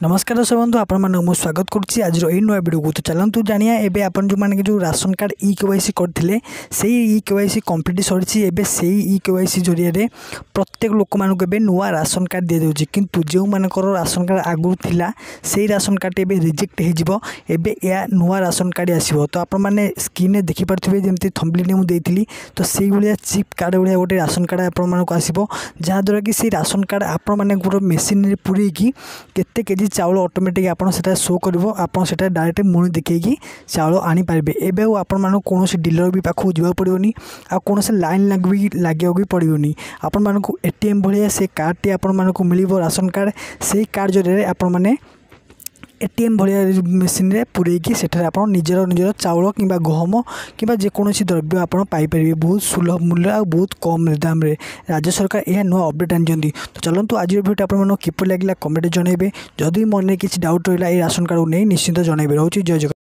नमस्कार दर्शक बंधु आपको स्वागत करुच्ची आज नुआ वीडियो को। तो चलतु जानिया एबे आपन जो माने जो राशन कार्ड ई-केवाईसी करथिले सेही ई-केवाईसी कंप्लीट सरिछि। एबे सेही ई-केवाईसी जरिया रे प्रत्येक लोक मानक एबे नुआ राशन कार्ड दे देउछि, किंतु जो मानकर राशन कार्ड आगु थिला सेही राशन कार्ड एबे रिजेक्ट हे जिवो। एबे या नुआ राशन कार्ड आसीबो। तो आपन माने स्क्रीन रे देखि पारथिबे जेमति थंबनेल ने मु देइथिली, तो सेही भलिया चिप कार्ड भलिया गोटे राशन कार्ड आपन मानक आसीबो, जहा द्वारा कि सेही राशन कार्ड आपन माने गोटे मेसिन रे पुरै कि केते केजी चाउल ऑटोमेटिक आपन सेटा शो करबो। आपन सेटा डायरेक्ट मुनि देखैकी चाउल आनी पारबे। एबे आपन मानो कोनोसी डीलर भी पाखु जिवा पड़ियोनी, आ कोनोसी लाइन लागियो भी पड़ियोनी। आपन मानको एटीएम भलिया से कार्ड टी आपन मानको मिलिबो राशन कार्ड। सेही कार्ड जरिया रे आपन माने एटीएम भाया मेसीन रे पुरैकी सेठारे आपन निजर चाउल किंबा गहम किंबा जेकोसी द्रव्य आपन पाई परिबे बहुत सुलभ मूल्य और बहुत कम दाम रे। राज्य सरकार यह नुआ अपडेट आनिजंती। तो चलतु आज भिडियो आपन मन किपर लागला कमेंट जनइबे। जदि मन किसी डाउट रहिला ए राशन कार्ड को नहीं निश्चित जनइबे। रहउची जय जगन्नाथ।